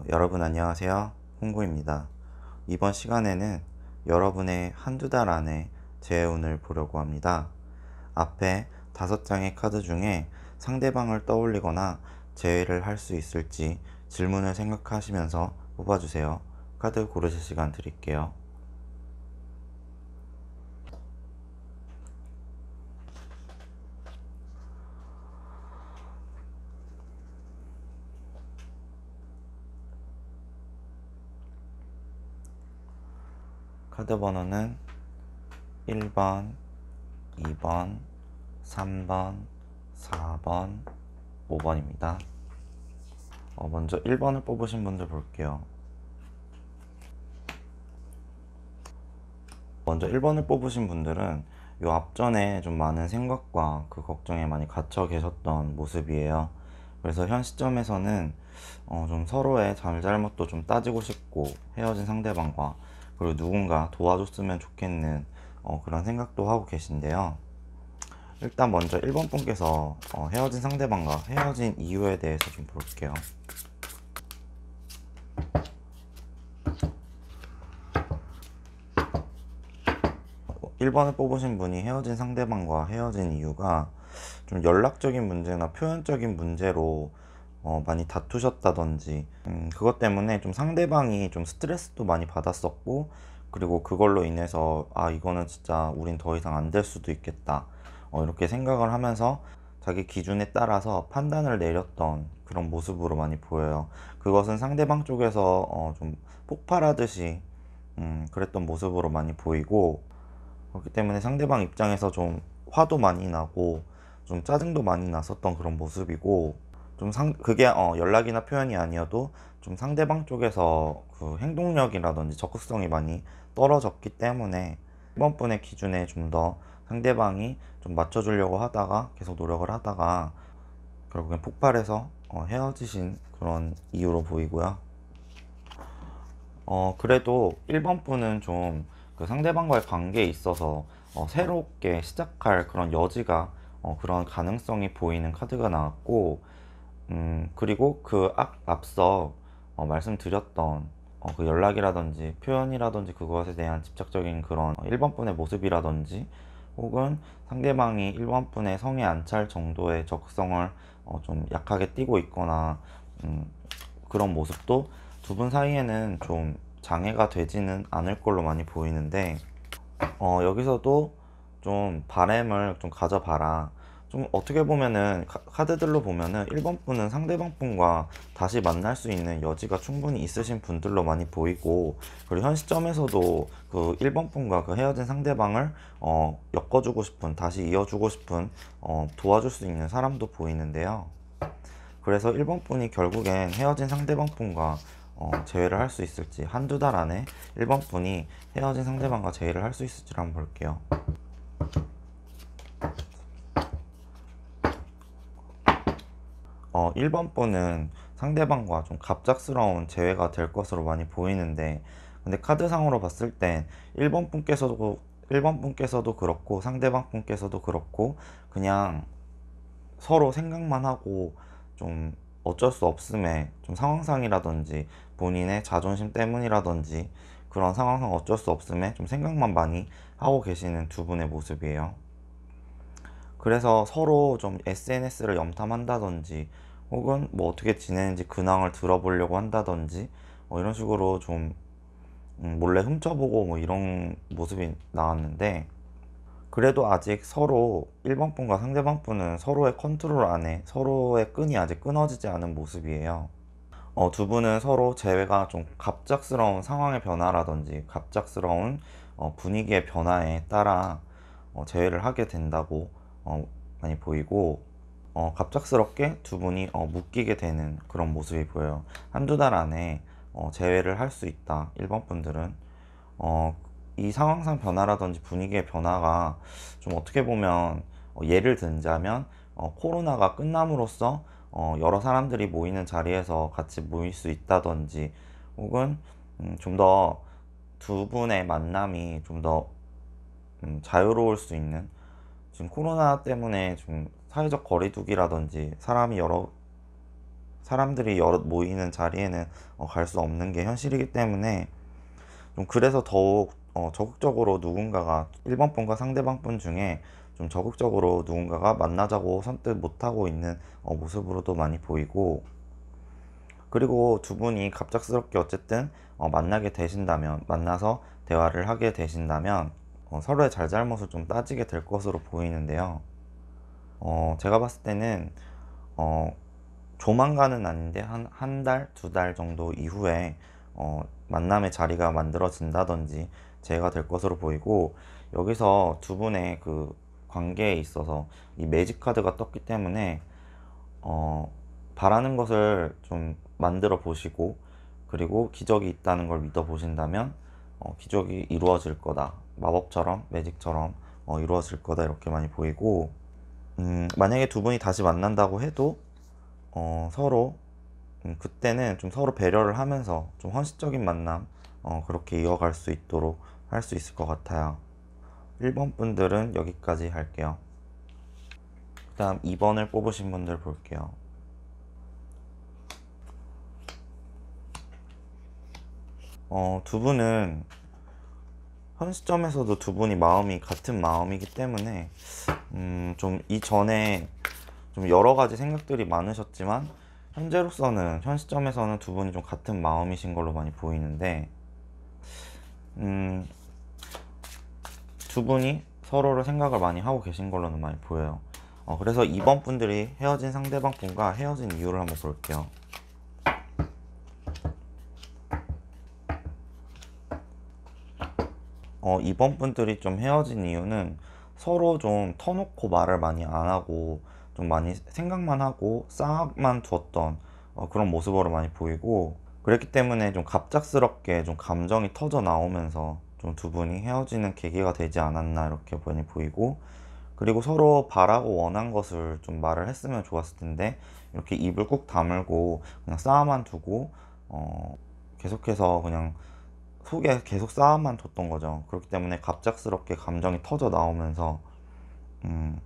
여러분 안녕하세요. 홍구입니다. 이번 시간에는 여러분의 한두 달 안에 재해운을 보려고 합니다. 앞에 5장의 카드 중에 상대방을 떠올리거나 재해를 할 수 있을지 질문을 생각하시면서 뽑아주세요. 카드 고르실 시간 드릴게요. 카드 번호는 1번, 2번, 3번, 4번, 5번입니다. 먼저 1번을 뽑으신 분들 볼게요. 먼저 1번을 뽑으신 분들은 요 앞전에 좀 많은 생각과 그 걱정에 많이 갇혀 계셨던 모습이에요. 그래서 현 시점에서는 좀 서로의 잘잘못도 좀 따지고 싶고, 헤어진 상대방과 그리고 누군가 도와줬으면 좋겠는 그런 생각도 하고 계신데요. 일단 먼저 1번 분께서 헤어진 상대방과 헤어진 이유에 대해서 좀 볼게요. 1번을 뽑으신 분이 헤어진 상대방과 헤어진 이유가 좀 연락적인 문제나 표현적인 문제로 많이 다투셨다든지, 그것 때문에 좀 상대방이 좀 스트레스도 많이 받았었고, 그리고 그걸로 인해서 이거는 진짜 우린 더 이상 안 될 수도 있겠다, 이렇게 생각을 하면서 자기 기준에 따라서 판단을 내렸던 그런 모습으로 많이 보여요. 그것은 상대방 쪽에서 좀 폭발하듯이 그랬던 모습으로 많이 보이고, 그렇기 때문에 상대방 입장에서 좀 화도 많이 나고 좀 짜증도 많이 났었던 그런 모습이고, 그게 연락이나 표현이 아니어도 좀 상대방 쪽에서 그 행동력이라든지 적극성이 많이 떨어졌기 때문에 이번 분의 기준에 좀 더 상대방이 좀 맞춰주려고 하다가 계속 노력을 하다가 결국엔 폭발해서 헤어지신 그런 이유로 보이고요. 그래도 1번 분은 좀 그 상대방과의 관계에 있어서 새롭게 시작할 그런 여지가, 그런 가능성이 보이는 카드가 나왔고, 그리고 앞서 말씀드렸던 그 연락이라든지 표현이라든지 그것에 대한 집착적인 그런 1번 분의 모습이라든지, 혹은 상대방이 1번 분의 성에 안 찰 정도의 적성을 좀 약하게 띠고 있거나, 그런 모습도 두 분 사이에는 좀 장애가 되지는 않을 걸로 많이 보이는데, 여기서도 좀 바램을 좀 가져봐라. 좀 어떻게 보면은 카드들로 보면은 1번 분은 상대방 분과 다시 만날 수 있는 여지가 충분히 있으신 분들로 많이 보이고, 그리고 현 시점에서도 그 1번 분과 그 헤어진 상대방을 엮어주고 싶은, 다시 이어주고 싶은, 도와줄 수 있는 사람도 보이는데요. 그래서 1번 분이 결국엔 헤어진 상대방 분과 재회를 할 수 있을지, 한두 달 안에 1번 분이 헤어진 상대방과 재회를 할 수 있을지를 한번 볼게요. 1번 분은 상대방과 좀 갑작스러운 재회가 될 것으로 많이 보이는데, 근데 카드상으로 봤을 땐 1번 분께서도 그렇고 상대방 분께서도 그렇고 그냥 서로 생각만 하고, 좀 어쩔 수 없음에 좀 상황상이라든지 본인의 자존심 때문이라든지 그런 상황상 어쩔 수 없음에 좀 생각만 많이 하고 계시는 두 분의 모습이에요. 그래서 서로 좀 SNS를 염탐한다든지, 혹은 뭐 어떻게 지내는지 근황을 들어보려고 한다든지, 이런 식으로 좀 몰래 훔쳐보고 뭐 이런 모습이 나왔는데, 그래도 아직 서로 1번 분과 상대방 분은 서로의 컨트롤 안에 서로의 끈이 아직 끊어지지 않은 모습이에요. 두 분은 서로 재회가 좀 갑작스러운 상황의 변화라든지 갑작스러운 분위기의 변화에 따라 재회를 하게 된다고 많이 보이고, 갑작스럽게 두 분이 묶이게 되는 그런 모습이 보여요. 한두 달 안에 재회를 할 수 있다, 1번 분들은. 이 상황상 변화라든지 분위기의 변화가 좀 어떻게 보면, 예를 들자면 코로나가 끝남으로써 여러 사람들이 모이는 자리에서 같이 모일 수 있다든지, 혹은 좀 더 두 분의 만남이 좀 더 자유로울 수 있는, 지금 코로나 때문에 좀 사회적 거리두기라든지 사람이 여러 사람들이 여럿 모이는 자리에는 갈 수 없는 게 현실이기 때문에 좀 그래서 더욱 적극적으로 누군가가 1번 분과 상대방 분 중에 좀 적극적으로 누군가가 만나자고 선뜻 못하고 있는 모습으로도 많이 보이고, 그리고 두 분이 갑작스럽게 어쨌든 만나게 되신다면, 만나서 대화를 하게 되신다면 서로의 잘잘못을 좀 따지게 될 것으로 보이는데요. 제가 봤을 때는 어, 조만간은 아닌데 한 달, 두 달 정도 이후에 만남의 자리가 만들어진다든지 재해가 될 것으로 보이고, 여기서 두 분의 그 관계에 있어서 이 매직 카드가 떴기 때문에 어, 바라는 것을 좀 만들어 보시고, 그리고 기적이 있다는 걸 믿어 보신다면 기적이 이루어질 거다. 마법처럼, 매직처럼 이루어질 거다. 이렇게 많이 보이고, 만약에 두 분이 다시 만난다고 해도 서로 그때는 좀 서로 배려를 하면서 좀 헌신적인 만남 그렇게 이어갈 수 있도록 할 수 있을 것 같아요. 1번 분들은 여기까지 할게요. 그 다음 2번을 뽑으신 분들 볼게요. 두 분은 현 시점에서도 두 분이 마음이 같은 마음이기 때문에 좀 이전에 좀 여러 가지 생각들이 많으셨지만, 현재로서는 현 시점에서는 두 분이 좀 같은 마음이신 걸로 많이 보이는데, 음, 두 분이 서로를 생각을 많이 하고 계신 걸로는 많이 보여요. 그래서 이번 분들이 헤어진 상대방 분과 헤어진 이유를 한번 볼게요. 이번 분들이 좀 헤어진 이유는 서로 좀 터놓고 말을 많이 안 하고 좀 많이 생각만 하고 쌓아만 두었던 그런 모습으로 많이 보이고, 그랬기 때문에 좀 갑작스럽게 좀 감정이 터져 나오면서 좀 두 분이 헤어지는 계기가 되지 않았나 이렇게 많이 보이고, 그리고 서로 바라고 원한 것을 좀 말을 했으면 좋았을 텐데 이렇게 입을 꾹 다물고 그냥 쌓아만 두고 계속해서 그냥 속에 계속 쌓아만 뒀던 거죠. 그렇기 때문에 갑작스럽게 감정이 터져 나오면서 음,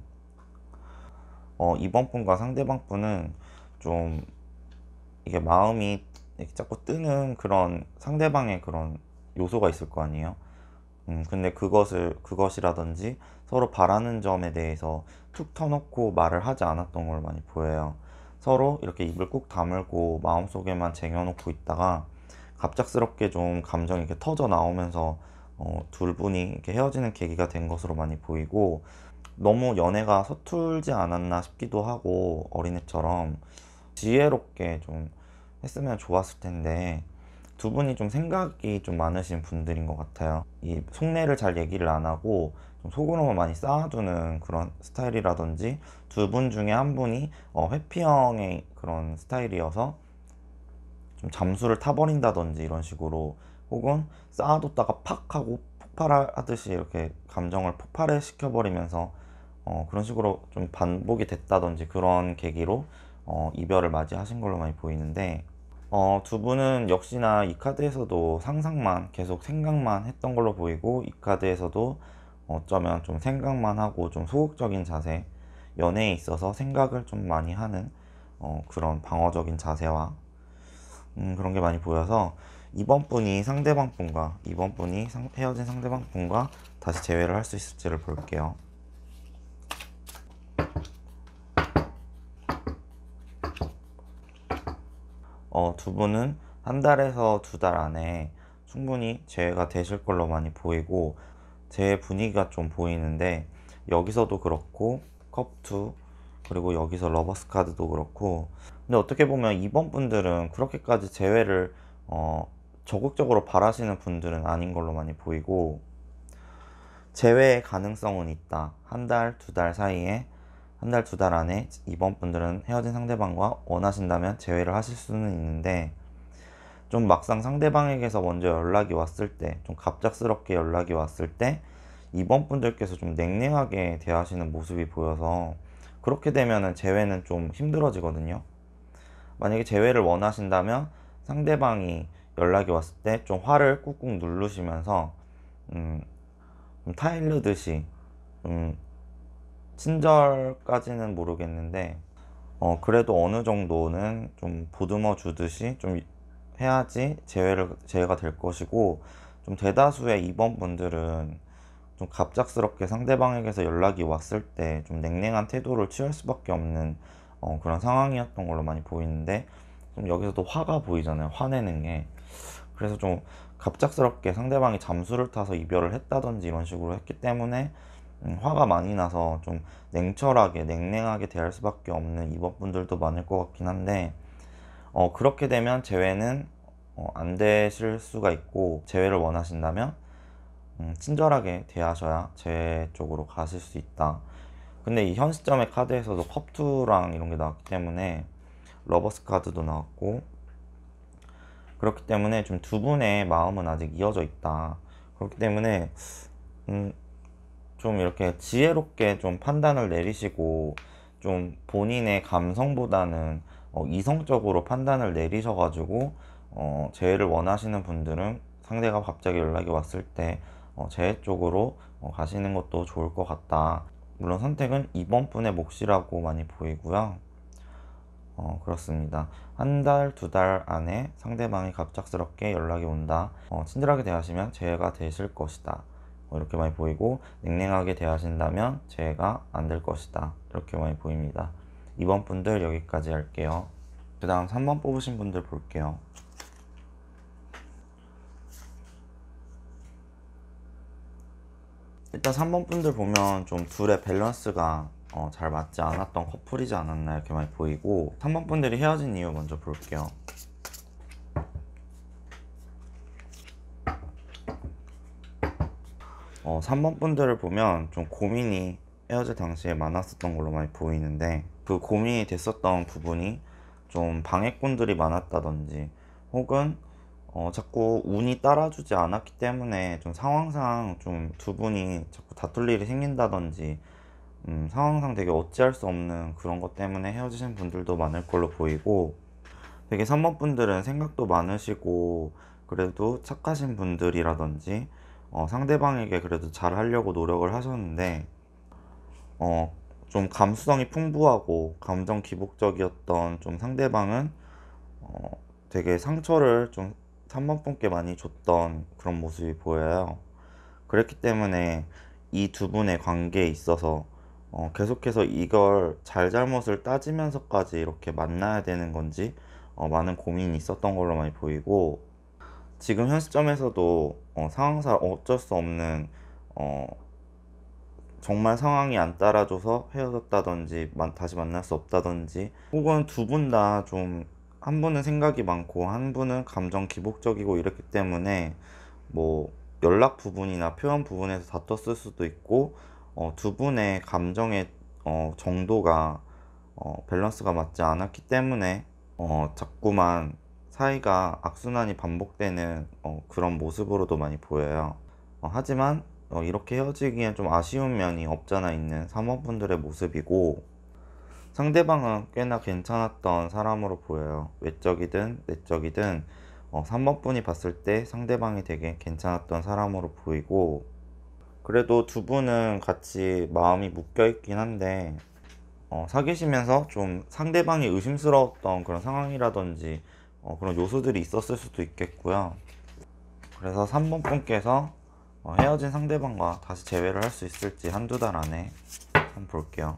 이번 분과 상대방 분은 좀 이게 마음이 이렇게 자꾸 뜨는 그런 상대방의 그런 요소가 있을 거 아니에요. 근데 그것이라든지 서로 바라는 점에 대해서 툭 터놓고 말을 하지 않았던 걸 많이 보여요. 서로 이렇게 입을 꾹 다물고 마음속에만 쟁여놓고 있다가 갑작스럽게 좀 감정이 이렇게 터져 나오면서 둘 분이 이렇게 헤어지는 계기가 된 것으로 많이 보이고, 너무 연애가 서툴지 않았나 싶기도 하고, 어린애처럼 지혜롭게 좀 했으면 좋았을 텐데 두 분이 좀 생각이 좀 많으신 분들인 것 같아요. 이 속내를 잘 얘기를 안 하고 좀 속으로만 많이 쌓아두는 그런 스타일이라든지, 두 분 중에 한 분이 회피형의 그런 스타일이어서 좀 잠수를 타버린다든지 이런 식으로, 혹은 쌓아뒀다가 팍 하고 폭발하듯이 이렇게 감정을 폭발해 시켜버리면서 그런 식으로 좀 반복이 됐다든지 그런 계기로 이별을 맞이하신 걸로 많이 보이는데, 두 분은 역시나 이 카드에서도 상상만 계속 생각만 했던 걸로 보이고, 이 카드에서도 어쩌면 좀 생각만 하고 좀 소극적인 자세, 연애에 있어서 생각을 좀 많이 하는 그런 방어적인 자세와 그런 게 많이 보여서, 이번 분이 상대방 분과 이번 분이 헤어진 상대방 분과 다시 재회를 할 수 있을지를 볼게요. 두 분은 한 달에서 두 달 안에 충분히 재회가 되실 걸로 많이 보이고, 제 분위기가 좀 보이는데, 여기서도 그렇고 컵2, 그리고 여기서 러버스 카드도 그렇고, 근데 어떻게 보면 이번 분들은 그렇게까지 재회를 적극적으로 바라시는 분들은 아닌 걸로 많이 보이고, 재회의 가능성은 있다. 한 달, 두 달 사이에, 한 달, 두 달 안에 이번 분들은 헤어진 상대방과 원하신다면 재회를 하실 수는 있는데, 좀 막상 상대방에게서 먼저 연락이 왔을 때, 좀 갑작스럽게 연락이 왔을 때 이번 분들께서 좀 냉랭하게 대하시는 모습이 보여서, 그렇게 되면은 재회는 좀 힘들어지거든요. 만약에 재회를 원하신다면 상대방이 연락이 왔을 때 좀 화를 꾹꾹 누르시면서 음, 좀 타일르듯이, 친절까지는 모르겠는데 그래도 어느 정도는 좀 보듬어 주듯이 좀 해야지 재회가 될 것이고, 좀 대다수의 2번 분들은 좀 갑작스럽게 상대방에게서 연락이 왔을 때 좀 냉랭한 태도를 취할 수밖에 없는 그런 상황이었던 걸로 많이 보이는데, 좀 여기서도 화가 보이잖아요. 화내는 게. 그래서 좀 갑작스럽게 상대방이 잠수를 타서 이별을 했다든지 이런 식으로 했기 때문에 화가 많이 나서 좀 냉철하게 냉랭하게 대할 수밖에 없는 2번 분들도 많을 것 같긴 한데, 그렇게 되면 재회는 안 되실 수가 있고, 재회를 원하신다면 친절하게 대하셔야 재회 쪽으로 가실 수 있다. 근데 이 현 시점의 카드에서도 컵2랑 이런 게 나왔기 때문에, 러버스 카드도 나왔고, 그렇기 때문에 좀 두 분의 마음은 아직 이어져 있다. 그렇기 때문에 음, 좀 이렇게 지혜롭게 좀 판단을 내리시고, 좀 본인의 감성보다는 이성적으로 판단을 내리셔가지고 재회를 원하시는 분들은 상대가 갑자기 연락이 왔을 때 재회 쪽으로 가시는 것도 좋을 것 같다. 물론 선택은 이번 분의 몫이라고 많이 보이고요. 그렇습니다. 한 달, 두 달 안에 상대방이 갑작스럽게 연락이 온다. 친절하게 대하시면 재회가 되실 것이다. 이렇게 많이 보이고, 냉랭하게 대하신다면 재회가 안 될 것이다. 이렇게 많이 보입니다. 2번 분들 여기까지 할게요. 그 다음 3번 뽑으신 분들 볼게요. 일단 3번 분들 보면 좀 둘의 밸런스가 잘 맞지 않았던 커플이지 않았나 이렇게 많이 보이고, 3번 분들이 헤어진 이유 먼저 볼게요. 3번 분들을 보면 좀 고민이 헤어질 당시에 많았었던 걸로 많이 보이는데, 그 고민이 됐었던 부분이 좀 방해꾼들이 많았다든지, 혹은 자꾸 운이 따라주지 않았기 때문에 좀 상황상 좀 두 분이 자꾸 다툴 일이 생긴다든지, 상황상 되게 어찌할 수 없는 그런 것 때문에 헤어지신 분들도 많을 걸로 보이고, 되게 3번 분들은 생각도 많으시고 그래도 착하신 분들이라든지, 상대방에게 그래도 잘 하려고 노력을 하셨는데, 어, 좀 감수성이 풍부하고 감정 기복적이었던 좀 상대방은 어, 되게 상처를 좀 3번 분께 많이 줬던 그런 모습이 보여요. 그랬기 때문에 이 두 분의 관계에 있어서 계속해서 이걸 잘잘못을 따지면서까지 이렇게 만나야 되는 건지 많은 고민이 있었던 걸로 많이 보이고, 지금 현 시점에서도 상황상 어쩔 수 없는, 어, 정말 상황이 안 따라줘서 헤어졌다든지 다시 만날 수 없다든지, 혹은 두 분 다 좀 한 분은 생각이 많고 한 분은 감정 기복적이고 이랬기 때문에 뭐 연락 부분이나 표현 부분에서 다퉜을 수도 있고, 두 분의 감정의 정도가 밸런스가 맞지 않았기 때문에 자꾸만 사이가 악순환이 반복되는 그런 모습으로도 많이 보여요. 하지만 이렇게 헤어지기엔 좀 아쉬운 면이 없잖아 있는 3호분들의 모습이고, 상대방은 꽤나 괜찮았던 사람으로 보여요. 외적이든 내적이든 3번분이 봤을 때 상대방이 되게 괜찮았던 사람으로 보이고, 그래도 두 분은 같이 마음이 묶여 있긴 한데, 사귀시면서 좀 상대방이 의심스러웠던 그런 상황이라든지 그런 요소들이 있었을 수도 있겠고요. 그래서 3번 분께서 헤어진 상대방과 다시 재회를 할 수 있을지 한두 달 안에 한번 볼게요.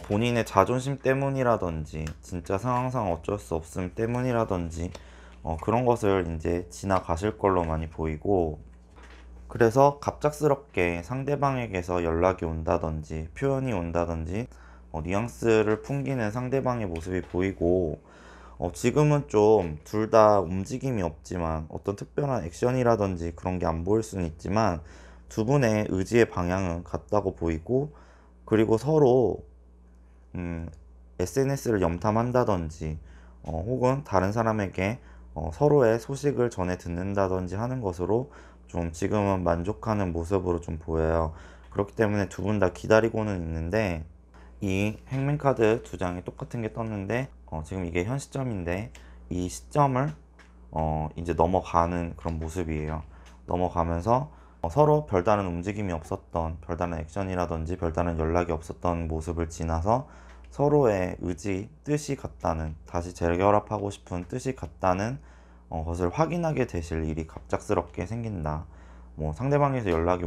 본인의 자존심 때문이라든지 진짜 상황상 어쩔 수 없음 때문이라든지 그런 것을 이제 지나가실 걸로 많이 보이고, 그래서 갑작스럽게 상대방에게서 연락이 온다든지 표현이 온다든지 뉘앙스를 풍기는 상대방의 모습이 보이고, 지금은 좀 둘 다 움직임이 없지만 어떤 특별한 액션이라든지 그런 게 안 보일 수는 있지만 두 분의 의지의 방향은 같다고 보이고, 그리고 서로 SNS를 염탐한다든지 혹은 다른 사람에게 서로의 소식을 전해 듣는다든지 하는 것으로 좀 지금은 만족하는 모습으로 좀 보여요. 그렇기 때문에 두 분 다 기다리고는 있는데, 이 행맨카드 두 장이 똑같은 게 떴는데 지금 이게 현 시점인데 이 시점을 이제 넘어가는 그런 모습이에요. 넘어가면서 서로 별다른 움직임이 없었던, 별다른 액션이라든지 별다른 연락이 없었던 모습을 지나서 서로의 의지, 뜻이 같다는, 다시 재결합하고 싶은 뜻이 같다는 것을 확인하게 되실 일이 갑작스럽게 생긴다. 뭐 상대방에서 연락이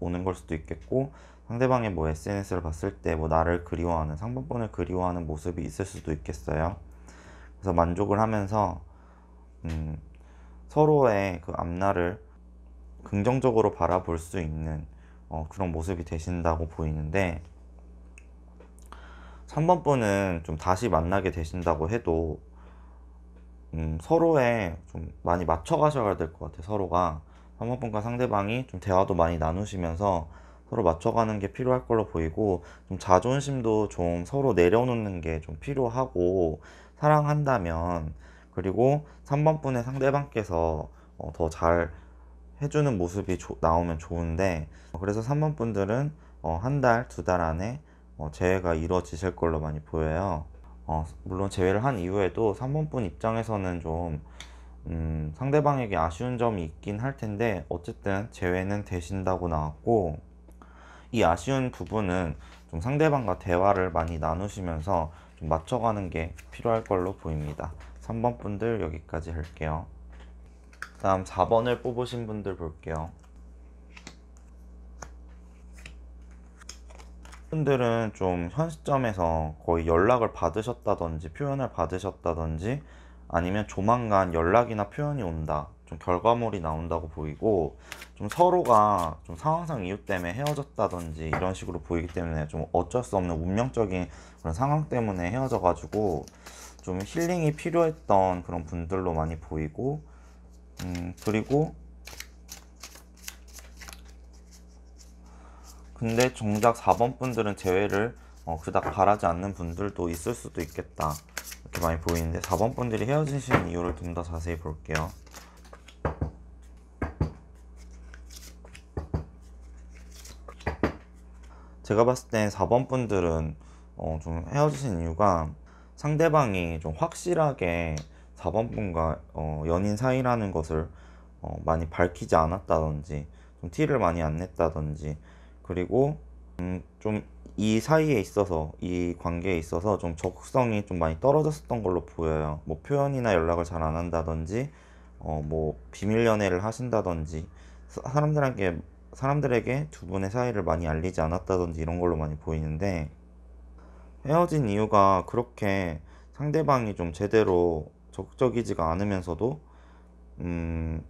오는 걸 수도 있겠고, 상대방의 뭐 SNS를 봤을 때 뭐 나를 그리워하는, 상대방을 그리워하는 모습이 있을 수도 있겠어요. 그래서 만족을 하면서 서로의 그 앞날을 긍정적으로 바라볼 수 있는 그런 모습이 되신다고 보이는데, 3번 분은 좀 다시 만나게 되신다고 해도 서로에 좀 많이 맞춰 가셔야 될 것 같아요. 서로가 3번 분과 상대방이 좀 대화도 많이 나누시면서 서로 맞춰가는 게 필요할 걸로 보이고, 좀 자존심도 좀 서로 내려놓는 게 좀 필요하고, 사랑한다면, 그리고 3번 분의 상대방께서 더 잘 해주는 모습이 나오면 좋은데, 그래서 3번 분들은 한 달, 두 달 안에 재회가 이루어지실 걸로 많이 보여요. 물론 재회를 한 이후에도 3번 분 입장에서는 좀 상대방에게 아쉬운 점이 있긴 할 텐데, 어쨌든 재회는 되신다고 나왔고, 이 아쉬운 부분은 좀 상대방과 대화를 많이 나누시면서 좀 맞춰가는 게 필요할 걸로 보입니다. 3번 분들 여기까지 할게요. 다음 4번을 뽑으신 분들 볼게요. 분들은 좀 현 시점에서 거의 연락을 받으셨다든지 표현을 받으셨다든지, 아니면 조만간 연락이나 표현이 온다, 좀 결과물이 나온다고 보이고, 좀 서로가 좀 상황상 이유 때문에 헤어졌다든지 이런 식으로 보이기 때문에 좀 어쩔 수 없는 운명적인 그런 상황 때문에 헤어져 가지고 좀 힐링이 필요했던 그런 분들로 많이 보이고, 그리고 근데 정작 4번 분들은 재회를 그닥 바라지 않는 분들도 있을 수도 있겠다, 이렇게 많이 보이는데, 4번 분들이 헤어지신 이유를 좀 더 자세히 볼게요. 제가 봤을 땐 4번 분들은 좀 헤어지신 이유가, 상대방이 좀 확실하게 4번 분과 연인 사이라는 것을 많이 밝히지 않았다든지, 좀 티를 많이 안 냈다든지, 그리고 좀 이 사이에 있어서, 이 관계에 있어서 좀 적극성이 좀 많이 떨어졌었던 걸로 보여요. 뭐 표현이나 연락을 잘 안 한다든지, 뭐 비밀 연애를 하신다든지, 사람들에게 두 분의 사이를 많이 알리지 않았다든지 이런 걸로 많이 보이는데, 헤어진 이유가 그렇게 상대방이 좀 제대로 적극적이지가 않으면서도, 음,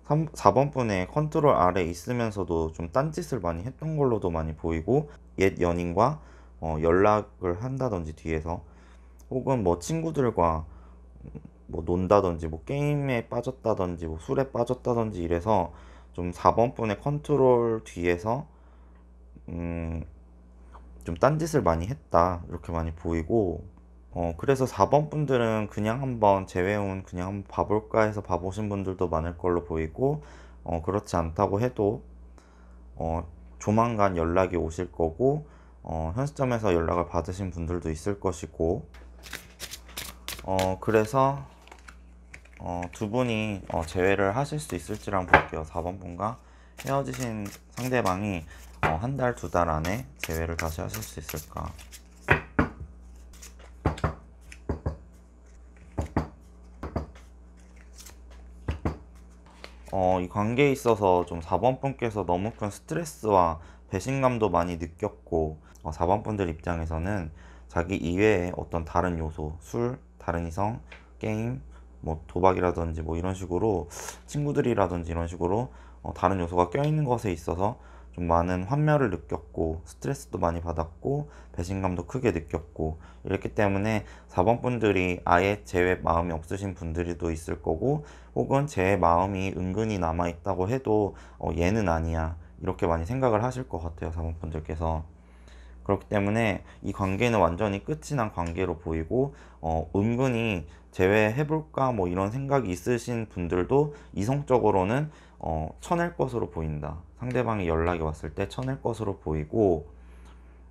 4번 분의 컨트롤 아래 있으면서도 좀 딴짓을 많이 했던 걸로도 많이 보이고, 옛 연인과 연락을 한다든지 뒤에서, 혹은 뭐 친구들과 뭐 논다든지, 뭐 게임에 빠졌다든지, 뭐 술에 빠졌다든지 이래서 좀 4번 분의 컨트롤 뒤에서 음, 좀 딴짓을 많이 했다, 이렇게 많이 보이고, 그래서 4번 분들은 그냥 한번 재회운 그냥 한번 봐볼까 해서 봐보신 분들도 많을 걸로 보이고, 그렇지 않다고 해도 조만간 연락이 오실 거고, 현 시점에서 연락을 받으신 분들도 있을 것이고, 그래서 두 분이 재회를 하실 수 있을지를 한번 볼게요. 4번 분과 헤어지신 상대방이 한 달, 두 달 안에 재회를 다시 하실 수 있을까? 이 관계에 있어서 좀 4번 분께서 너무 큰 스트레스와 배신감도 많이 느꼈고, 4번 분들 입장에서는 자기 이외에 어떤 다른 요소, 술, 다른 이성, 게임, 뭐 도박이라든지 뭐 이런 식으로, 친구들이라든지 이런 식으로 다른 요소가 껴있는 것에 있어서 좀 많은 환멸을 느꼈고, 스트레스도 많이 받았고, 배신감도 크게 느꼈고, 이렇기 때문에 4번 분들이 아예 제 마음이 없으신 분들도 있을 거고, 혹은 제 마음이 은근히 남아있다고 해도 얘는 아니야, 이렇게 많이 생각을 하실 것 같아요, 4번 분들께서. 그렇기 때문에 이 관계는 완전히 끝이 난 관계로 보이고, 은근히 재회해볼까 뭐 이런 생각이 있으신 분들도 이성적으로는 쳐낼 것으로 보인다. 상대방이 연락이 왔을 때 쳐낼 것으로 보이고,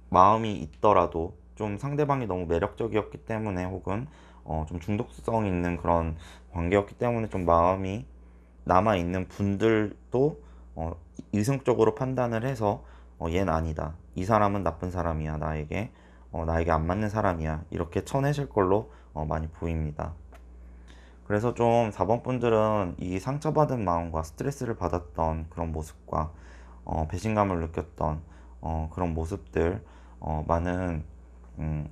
마음이 있더라도 좀 상대방이 너무 매력적이었기 때문에, 혹은 좀 중독성 있는 그런 관계였기 때문에 좀 마음이 남아있는 분들도 이성적으로 판단을 해서 얘는 아니다, 이 사람은 나쁜 사람이야, 나에게 안 맞는 사람이야, 이렇게 쳐내실 걸로 많이 보입니다. 그래서 좀 4번 분들은 이 상처받은 마음과 스트레스를 받았던 그런 모습과 배신감을 느꼈던 그런 모습들, 많은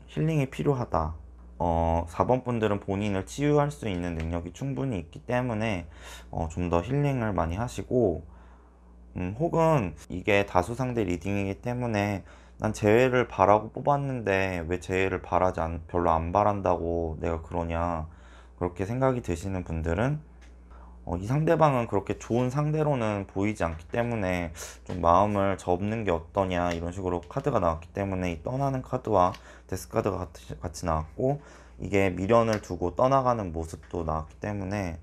힐링이 필요하다. 4번 분들은 본인을 치유할 수 있는 능력이 충분히 있기 때문에 좀 더 힐링을 많이 하시고, 혹은 이게 다수 상대 리딩이기 때문에 난 재회를 바라고 뽑았는데 왜 재회를 별로 안 바란다고 내가 그러냐, 그렇게 생각이 드시는 분들은 이 상대방은 그렇게 좋은 상대로는 보이지 않기 때문에 좀 마음을 접는 게 어떠냐, 이런 식으로 카드가 나왔기 때문에 이 떠나는 카드와 데스 카드가 같이 나왔고, 이게 미련을 두고 떠나가는 모습도 나왔기 때문에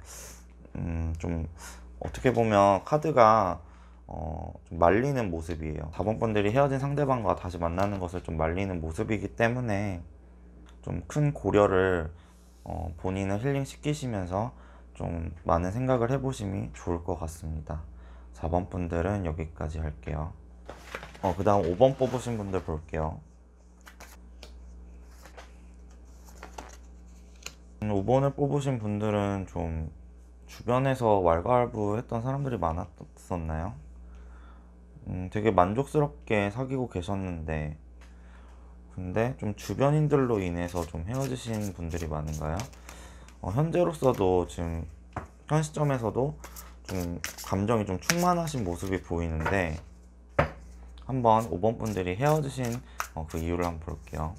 좀 어떻게 보면 카드가 좀 말리는 모습이에요. 4번 분들이 헤어진 상대방과 다시 만나는 것을 좀 말리는 모습이기 때문에 좀 큰 고려를 본인을 힐링 시키시면서 좀 많은 생각을 해보심이 좋을 것 같습니다. 4번 분들은 여기까지 할게요. 그 다음 5번 뽑으신 분들 볼게요. 5번을 뽑으신 분들은 좀 주변에서 왈가왈부했던 사람들이 많았었나요? 되게 만족스럽게 사귀고 계셨는데, 근데 좀 주변인들로 인해서 좀 헤어지신 분들이 많은가요? 현재로서도 지금 현 시점에서도 좀 감정이 좀 충만하신 모습이 보이는데, 한번 5번 분들이 헤어지신 그 이유를 한번 볼게요.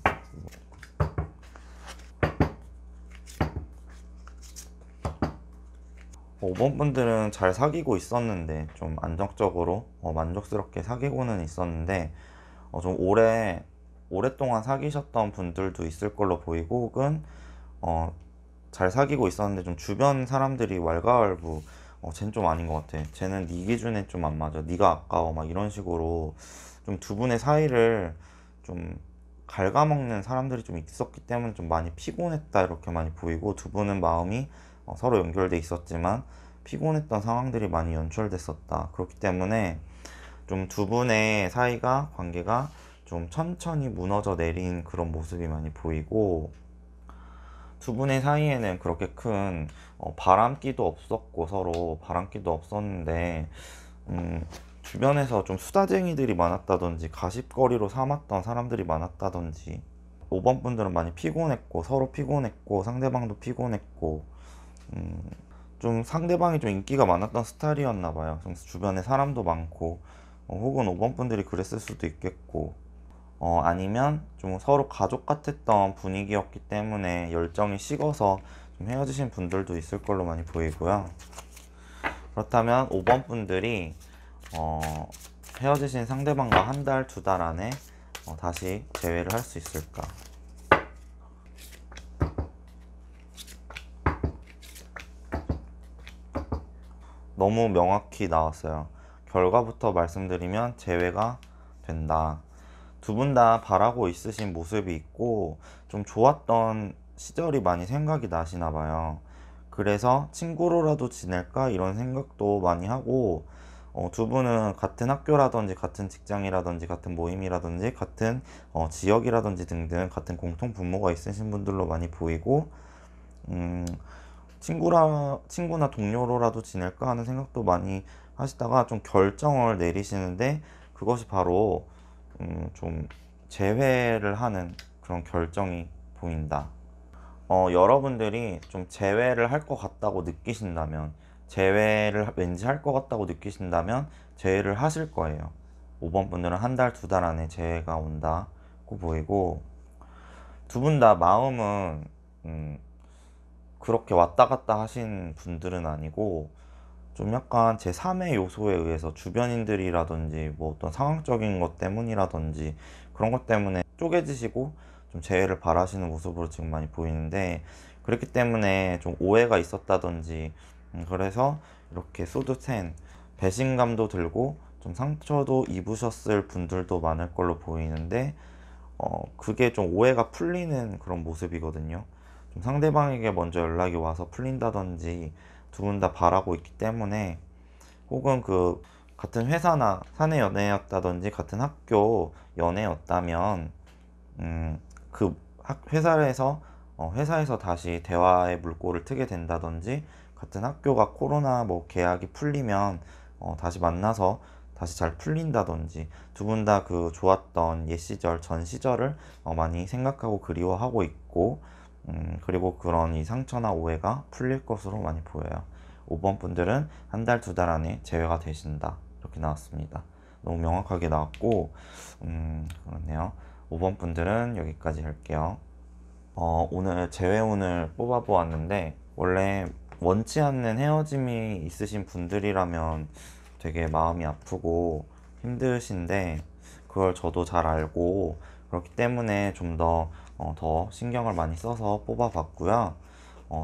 5번 분들은 잘 사귀고 있었는데, 좀 안정적으로 만족스럽게 사귀고는 있었는데, 좀 오랫동안 사귀셨던 분들도 있을 걸로 보이고, 혹은 잘 사귀고 있었는데 좀 주변 사람들이 왈가왈부, 쟤는 좀 아닌 것 같아, 쟤는 네 기준에 좀 안 맞아, 네가 아까워, 막 이런 식으로 좀 두 분의 사이를 좀 갉아먹는 사람들이 좀 있었기 때문에 좀 많이 피곤했다, 이렇게 많이 보이고, 두 분은 마음이 서로 연결돼 있었지만 피곤했던 상황들이 많이 연출됐었다. 그렇기 때문에 좀 두 분의 관계가 좀 천천히 무너져 내린 그런 모습이 많이 보이고, 두 분의 사이에는 그렇게 큰 바람기도 없었고, 서로 바람기도 없었는데, 주변에서 좀 수다쟁이들이 많았다든지 가십거리로 삼았던 사람들이 많았다든지, 5번 분들은 많이 피곤했고, 서로 피곤했고, 상대방도 피곤했고, 좀 상대방이 좀 인기가 많았던 스타일이었나 봐요. 좀 주변에 사람도 많고, 혹은 5번 분들이 그랬을 수도 있겠고, 아니면 좀 서로 가족 같았던 분위기였기 때문에 열정이 식어서 좀 헤어지신 분들도 있을 걸로 많이 보이고요. 그렇다면 5번 분들이 헤어지신 상대방과 한 달, 두 달 안에 다시 재회를 할 수 있을까? 너무 명확히 나왔어요. 결과부터 말씀드리면 재회가 된다. 두 분 다 바라고 있으신 모습이 있고, 좀 좋았던 시절이 많이 생각이 나시나 봐요. 그래서 친구로라도 지낼까, 이런 생각도 많이 하고, 두 분은 같은 학교라든지 같은 직장이라든지 같은 모임이라든지 같은 지역이라든지 등등 같은 공통 분모가 있으신 분들로 많이 보이고, 음, 친구나 동료로라도 지낼까 하는 생각도 많이 하시다가 좀 결정을 내리시는데, 그것이 바로 좀 재회를 하는 그런 결정이 보인다. 여러분들이 좀 재회를 할 것 같다고 느끼신다면, 재회를 왠지 할 것 같다고 느끼신다면 재회를 하실 거예요. 5번 분들은 한 달, 두 달 안에 재회가 온다고 보이고, 두 분 다 마음은 그렇게 왔다 갔다 하신 분들은 아니고, 좀 약간 제3의 요소에 의해서 주변인들이라든지 뭐 어떤 상황적인 것 때문이라든지 그런 것 때문에 쪼개지시고 좀 재회를 바라시는 모습으로 지금 많이 보이는데, 그렇기 때문에 좀 오해가 있었다든지, 그래서 이렇게 소드텐 배신감도 들고 좀 상처도 입으셨을 분들도 많을 걸로 보이는데, 그게 좀 오해가 풀리는 그런 모습이거든요. 좀 상대방에게 먼저 연락이 와서 풀린다든지, 두 분 다 바라고 있기 때문에, 혹은 그 같은 회사나 사내 연애였다든지 같은 학교 연애였다면 그 회사에서 회사에서 다시 대화의 물꼬를 트게 된다든지, 같은 학교가 코로나 뭐 계약이 풀리면 다시 만나서 다시 잘 풀린다든지, 두 분 다 그 좋았던 옛 시절 전 시절을 많이 생각하고 그리워하고 있고, 그리고 그런 이 상처나 오해가 풀릴 것으로 많이 보여요. 5번 분들은 한 달, 두 달 안에 재회가 되신다, 이렇게 나왔습니다. 너무 명확하게 나왔고, 그렇네요. 5번 분들은 여기까지 할게요. 오늘 재회운을 뽑아보았는데, 원래 원치 않는 헤어짐이 있으신 분들이라면 되게 마음이 아프고 힘드신데, 그걸 저도 잘 알고, 그렇기 때문에 좀 더 신경을 많이 써서 뽑아봤고요.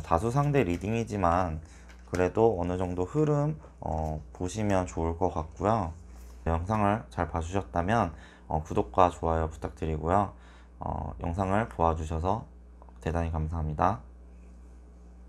다수 상대 리딩이지만 그래도 어느 정도 흐름 보시면 좋을 것 같고요. 영상을 잘 봐주셨다면 구독과 좋아요 부탁드리고요. 영상을 보아주셔서 대단히 감사합니다.